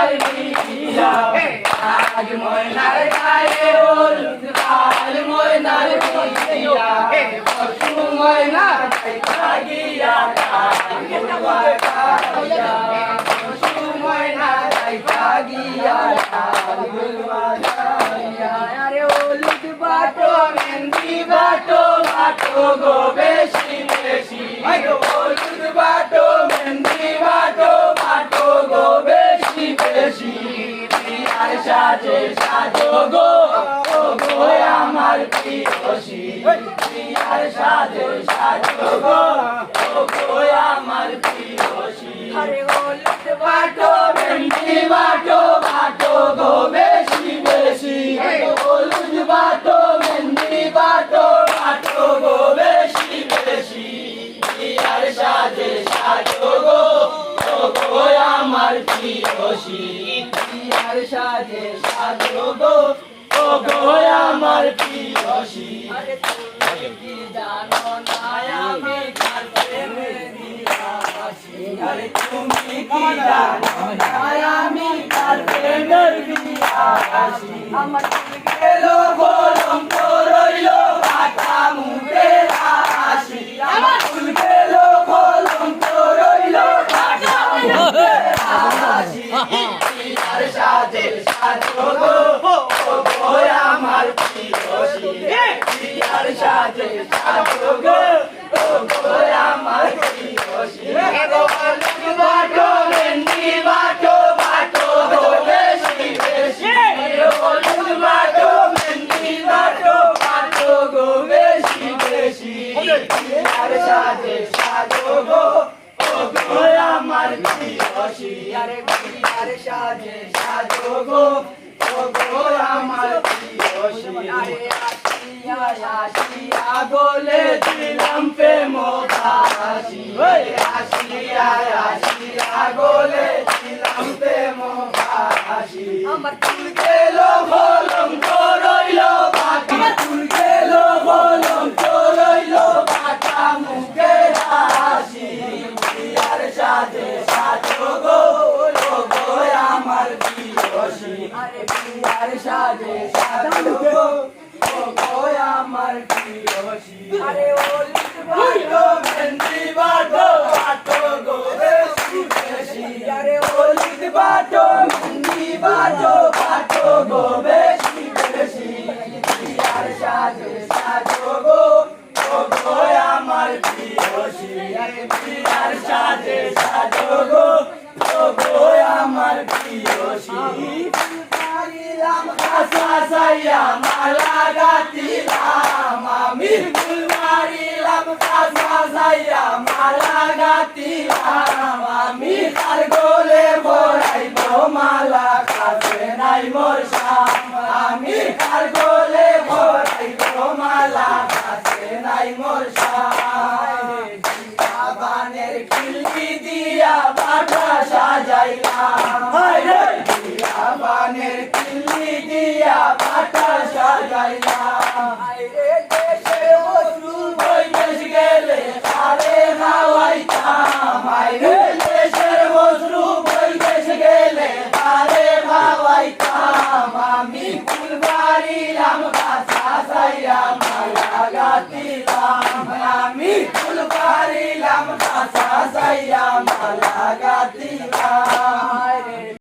আমার বিয়া আজ ময়নার গায়ে হলুদ লাল ময়নার বিয়া পশু ময়না দেখা গিয়া পশু ময়না দেখা গিয়া আরে হলুদ বাটো মেহেন্দি বাটো বাটো গো বেশি বেশি হলুদ বাটো মেহেন্দি বাটো বাটো গো বেশি বেশি বিয়ার সাজে সাজো গো ও গো আমার প্রিয়সী বিয়ার সাজে সাজো গো ও গো আমার প্রিয়সী আরে হলুদ বাটো মেহেন্দি বাটো বাটো গো বেশি বেশি হলুদ বাটো মেহেন্দি বাটো বাটো গো বেশি বেশি বিয়ার সাজে সাজো গো ও গো আমার প্রিয়সী বিয়ার সাজে সাজো গো ও গো আমার প্রিয়সী আরে তুমি কি জানো না আমি কার প্রেমে দিবাসী আরে তুমি কি জানো না আমি কার প্রেমের দিবাসী আমার গেল গোলম তো রইল কাটা মুখের হাসি আমার ফুল গেল গোলম তো রইল কাটা মুখের হাসি বিয়ার সাজে সাজো গো ও গো আমার প্রিয়সী বিয়ার সাজে সাজো গো ও গো আমার প্রিয়সী হলুদ বাটো মেহেন্দি বাটো বাটো গো বেশি বেশি হলুদ বাটো মেহেন্দি বাটো বাটো গো বেশি বেশি বিয়ার সাজে সাজো গো ও গো আমার প্রিয়সী আরে বিয়ার সাজে সাজো গো ও গো আমার প্রিয়সী আরে আসিয়া আসিয়া বলে দিলাম প্রেম ভাষী আসিয়া আসিয়া বলে দিলাম প্রেম ভাষী আমার ফুল গেল গোলম তো রইল বাকি ফুল গেল গোলম তো রইল কাটা মুখের হাসি বিয়ার সাজে সাজো গো ও গো আমার প্রিয়সী আরে বিয়ার সাজে সাজো গো ও গো আমার প্রিয়সী আরে হলুদ বাটো মেহেন্দি বাটো বাটো গো বেশি বেশি আরে হলুদ বাটো মেহেন্দি বাটো বাটো গো বেশি বেশি বিয়ার সাজে সাজো গো ও গো আমার প্রিয়সী আরে বিয়ার সাজে সাজো গো ও গো আমার প্রিয়সী মারিলাম খাসা সাইয়া মালা গাতিলাম আমি ফুল মারিলাম খাসা সাইয়া মালা গাতিলাম আমি তার গোলে ভরাইব মালা কাছে নাই মোর শাম আমি তার গোলে ভরাইব মালা কাছে নাই মোর শাম বানের খিল্লি দিয়া বাটা সাজাইলাম বানের খিল্লি দিয়া বাটা সাজাইলাম দেশের বস্তু বৈদেশ গেলে তারে খাওয়াইতাম দেশের বস্তু বৈদেশ গেলে তারে খাওয়াইতাম আমি ফুল বাড়িলাম কাছা সাইয়া মালা গাতিলাম আমি ফুল বাড়িলাম কাছা সাইয়া মালা গাতিলাম